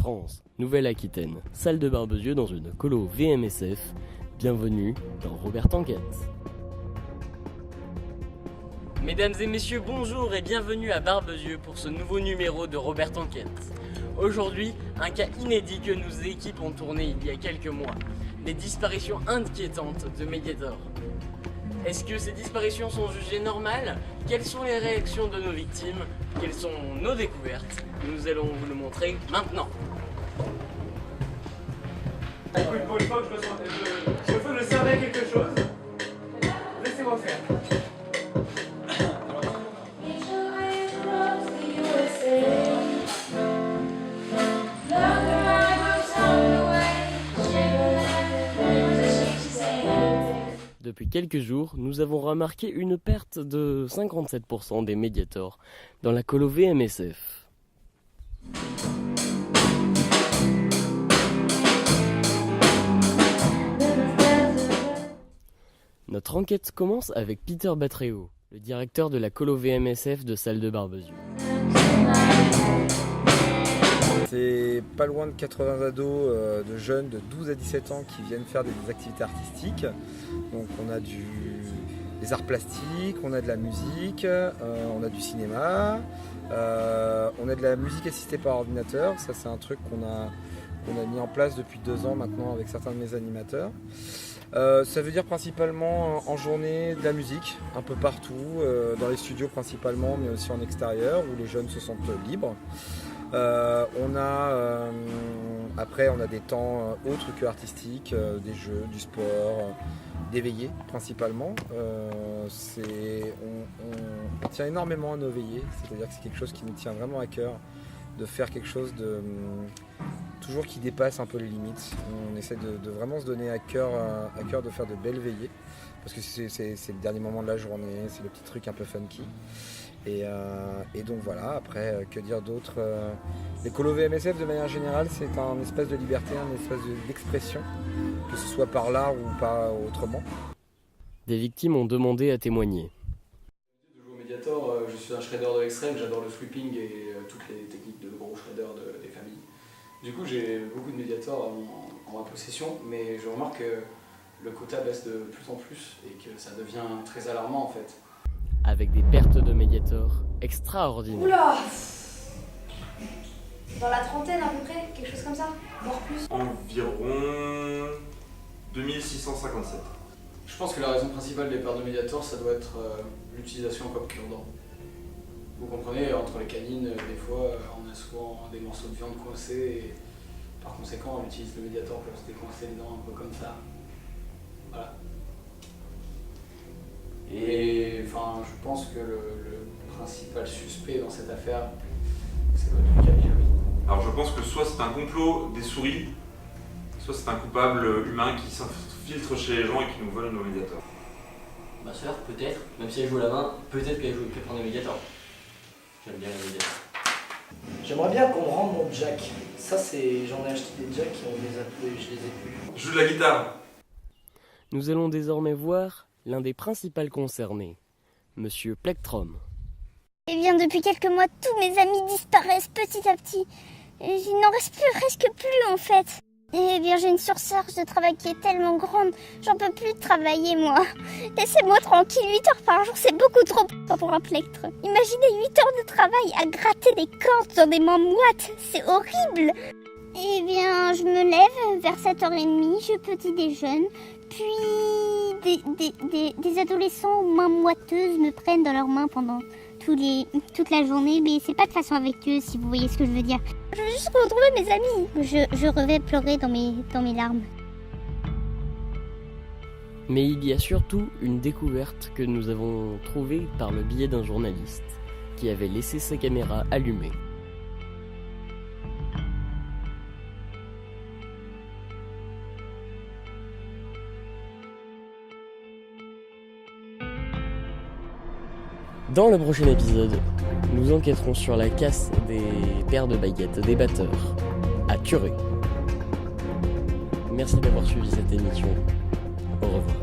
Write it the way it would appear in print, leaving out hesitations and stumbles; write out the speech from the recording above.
France, Nouvelle-Aquitaine, salle de Barbezieux dans une colo VMSF. Bienvenue dans Robert Enquête. Mesdames et messieurs, bonjour et bienvenue à Barbezieux pour ce nouveau numéro de Robert Enquête. Aujourd'hui, un cas inédit que nos équipes ont tourné il y a quelques mois. Les disparitions inquiétantes de Mediator. Est-ce que ces disparitions sont jugées normales? Quelles sont les réactions de nos victimes? Quelles sont nos découvertes? Nous allons vous le montrer maintenant. Écoute, pour une fois que je servais quelque chose, laissez-moi faire. Depuis quelques jours, nous avons remarqué une perte de 57% des Mediator dans la colo VMSF. Notre enquête commence avec Peter Batréo, le directeur de la colo VMSF de salle de Barbezieux. C'est pas loin de 80 ados de jeunes de 12 à 17 ans qui viennent faire des activités artistiques. Donc on a des arts plastiques, on a de la musique, on a du cinéma, on a de la musique assistée par ordinateur. Ça c'est un truc qu'on a mis en place depuis 2 ans maintenant avec certains de mes animateurs. Ça veut dire principalement en journée de la musique, un peu partout, dans les studios principalement, mais aussi en extérieur où les jeunes se sentent libres. Après on a des temps autres que artistiques, des jeux, du sport, des veillées principalement. On tient énormément à nos veillées, c'est-à-dire que c'est quelque chose qui nous tient vraiment à cœur, de faire quelque chose de toujours qui dépasse un peu les limites. On essaie de vraiment se donner à cœur de faire de belles veillées, parce que c'est le dernier moment de la journée, c'est le petit truc un peu funky. Et donc voilà, après, que dire d'autre? Les colos VMSF de manière générale, c'est un espace de liberté, un espace d'expression, que ce soit par l'art ou pas autrement. Des victimes ont demandé à témoigner. De jouer au Mediator, je suis un shredder de l'extrême, j'adore le sweeping et toutes les techniques de gros shredder des familles. Du coup, j'ai beaucoup de Mediator en ma possession, mais je remarque que le quota baisse de plus en plus et que ça devient très alarmant en fait. Avec des pertes de Mediator extraordinaires. Oula! Dans la trentaine à peu près, quelque chose comme ça, voire plus. Environ 2657. Je pense que la raison principale des pertes de Mediator, ça doit être l'utilisation comme cure-dent. Vous comprenez, entre les canines, des fois, on a souvent des morceaux de viande coincés et par conséquent, on utilise le Mediator pour se décoincer les dents un peu comme ça. Voilà. Et enfin, je pense que le principal suspect dans cette affaire, c'est votre Camille. Alors je pense que soit c'est un complot des souris, soit c'est un coupable humain qui s'infiltre chez les gens et qui nous vole nos Mediators. Ma soeur, peut-être, même si elle joue à la main, peut-être qu'elle joue prendre des Mediators. J'aime bien les Mediators. J'aimerais bien qu'on me rende mon jack. Ça c'est, j'en ai acheté des jacks et on les a plus, je les ai plus. Je joue de la guitare. Nous allons désormais voir l'un des principaux concernés, Monsieur Plectrum. Eh bien, depuis quelques mois, tous mes amis disparaissent petit à petit. Il n'en reste presque plus, en fait. Eh bien, j'ai une surcharge de travail qui est tellement grande, j'en peux plus travailler, moi. Laissez-moi tranquille, 8 heures par jour, c'est beaucoup trop pour un plectre. Imaginez 8 heures de travail à gratter des cordes dans des mains moites, c'est horrible. Eh bien, je me lève vers 7h30, je petit déjeune, puis des adolescents aux mains moiteuses me prennent dans leurs mains pendant toute la journée, mais c'est pas de façon avec eux, si vous voyez ce que je veux dire. Je veux juste retrouver mes amis. Je revais pleurer dans mes larmes. Mais il y a surtout une découverte que nous avons trouvée par le biais d'un journaliste qui avait laissé sa caméra allumée. Dans le prochain épisode, nous enquêterons sur la casse des paires de baguettes des batteurs à Curé. Merci d'avoir suivi cette émission. Au revoir.